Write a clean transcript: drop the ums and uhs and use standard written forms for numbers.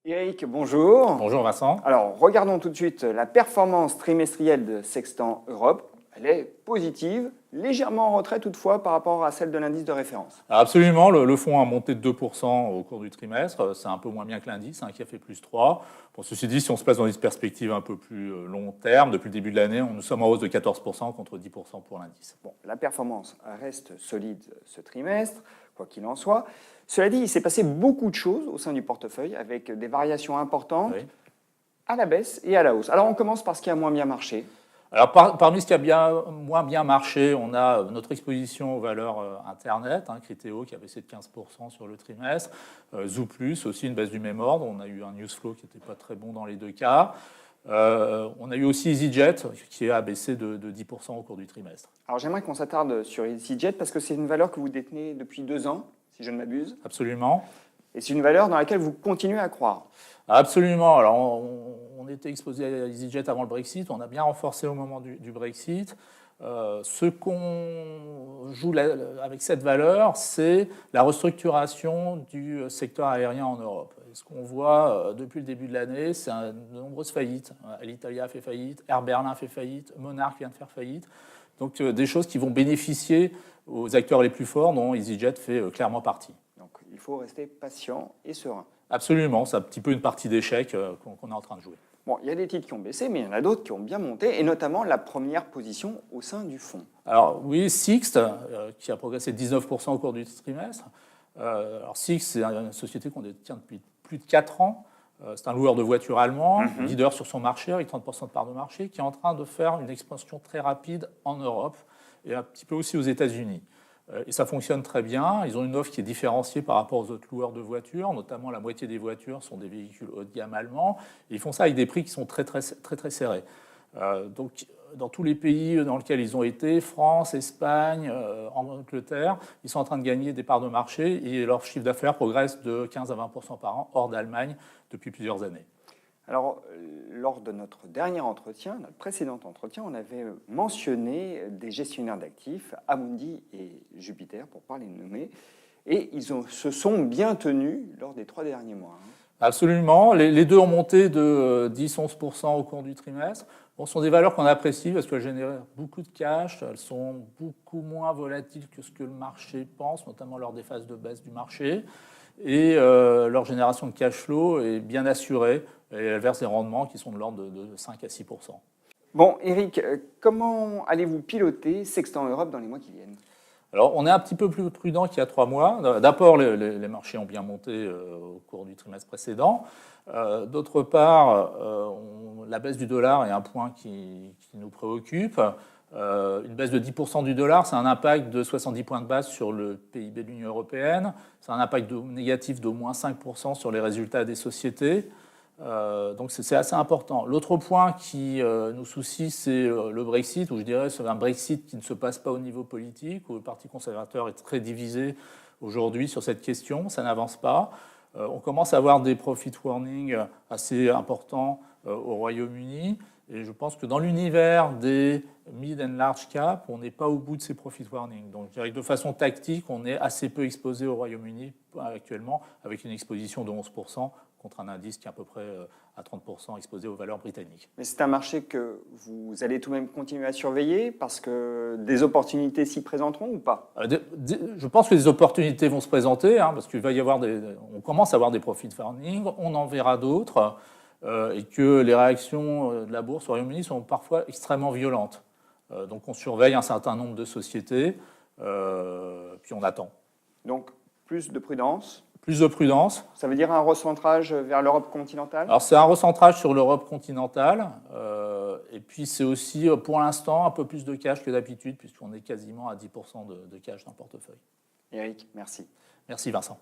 Eric, bonjour. Bonjour Vincent. Alors, regardons tout de suite la performance trimestrielle de Sextant Europe. Elle est positive, légèrement en retrait toutefois par rapport à celle de l'indice de référence. Absolument, le fonds a monté de 2% au cours du trimestre. C'est un peu moins bien que l'indice, qui a fait plus 3. Bon, ceci dit, si on se place dans une perspective un peu plus long terme, depuis le début de l'année, nous sommes en hausse de 14% contre 10% pour l'indice. Bon, la performance reste solide ce trimestre, quoi qu'il en soit. Cela dit, il s'est passé beaucoup de choses au sein du portefeuille avec des variations importantes à la baisse et à la hausse. Alors, on commence par ce qui a moins bien marché. Alors, parmi ce qui a moins bien marché, on a notre exposition aux valeurs Internet, Criteo qui a baissé de 15% sur le trimestre, Zooplus aussi une baisse du même ordre, on a eu un news flow qui n'était pas très bon dans les deux cas. On a eu aussi EasyJet qui a baissé de 10% au cours du trimestre. Alors j'aimerais qu'on s'attarde sur EasyJet parce que c'est une valeur que vous détenez depuis 2 ans, si je ne m'abuse. Absolument. Et c'est une valeur dans laquelle vous continuez à croire. Absolument. Alors, on était exposé à EasyJet avant le Brexit. On a bien renforcé au moment du Brexit. Ce qu'on joue avec cette valeur, c'est la restructuration du secteur aérien en Europe. Et ce qu'on voit depuis le début de l'année, c'est de nombreuses faillites. Alitalia fait faillite, Air Berlin fait faillite, Monarch vient de faire faillite. Donc, des choses qui vont bénéficier aux acteurs les plus forts, dont EasyJet fait clairement partie. Donc, il faut rester patient et serein. Absolument, c'est un petit peu une partie d'échec qu'on est en train de jouer. Bon, il y a des titres qui ont baissé, mais il y en a d'autres qui ont bien monté, et notamment la première position au sein du fonds. Alors oui, Sixt, qui a progressé de 19% au cours du trimestre. Alors Sixt, c'est une société qu'on détient depuis plus de 4 ans. C'est un loueur de voitures allemand, leader sur son marché, avec 30% de part de marché, qui est en train de faire une expansion très rapide en Europe et un petit peu aussi aux États-Unis. Et ça fonctionne très bien. Ils ont une offre qui est différenciée par rapport aux autres loueurs de voitures, notamment la moitié des voitures sont des véhicules haut de gamme allemands. Et ils font ça avec des prix qui sont très serrés. Donc, dans tous les pays dans lesquels ils ont été, France, Espagne, Angleterre, ils sont en train de gagner des parts de marché et leur chiffre d'affaires progresse de 15 à 20% par an hors d'Allemagne depuis plusieurs années. Alors, lors de notre dernier entretien, notre précédent entretien, on avait mentionné des gestionnaires d'actifs, Amundi et Jupiter, pour ne pas les nommer, et ils se sont bien tenus lors des 3 derniers mois. Absolument. Les deux ont monté de 10-11% au cours du trimestre. Bon, ce sont des valeurs qu'on apprécie parce qu'elles génèrent beaucoup de cash, elles sont beaucoup moins volatiles que ce que le marché pense, notamment lors des phases de baisse du marché. Et leur génération de cash flow est bien assurée et elles versent des rendements qui sont de l'ordre de 5 à 6%. Bon, Eric, comment allez-vous piloter Sextant Europe dans les mois qui viennent ? Alors, on est un petit peu plus prudent qu'il y a 3 mois. D'abord, les marchés ont bien monté au cours du trimestre précédent. D'autre part, la baisse du dollar est un point qui nous préoccupe. Une baisse de 10% du dollar, c'est un impact de 70 points de base sur le PIB de l'Union européenne. C'est un impact négatif d'au moins 5% sur les résultats des sociétés. Donc c'est assez important. L'autre point qui nous soucie, c'est le Brexit, où je dirais que c'est un Brexit qui ne se passe pas au niveau politique, où le Parti conservateur est très divisé aujourd'hui sur cette question, ça n'avance pas. On commence à avoir des profit warnings assez importants au Royaume-Uni, et je pense que dans l'univers des mid and large cap, on n'est pas au bout de ces profit warnings. Donc je dirais que de façon tactique, on est assez peu exposé au Royaume-Uni actuellement, avec une exposition de 11%, contre un indice qui est à peu près à 30% exposé aux valeurs britanniques. Mais c'est un marché que vous allez tout de même continuer à surveiller parce que des opportunités s'y présenteront ou pas ? Je pense que des opportunités vont se présenter, parce qu'il va y avoir on commence à avoir des profit warnings, on en verra d'autres, et que les réactions de la bourse au Royaume-Uni sont parfois extrêmement violentes. Donc on surveille un certain nombre de sociétés, puis on attend. Donc plus de prudence ? Plus de prudence. Ça veut dire un recentrage vers l'Europe continentale ? Alors c'est un recentrage sur l'Europe continentale, et puis c'est aussi pour l'instant un peu plus de cash que d'habitude, puisqu'on est quasiment à 10% de cash dans le portefeuille. Eric, merci. Merci Vincent.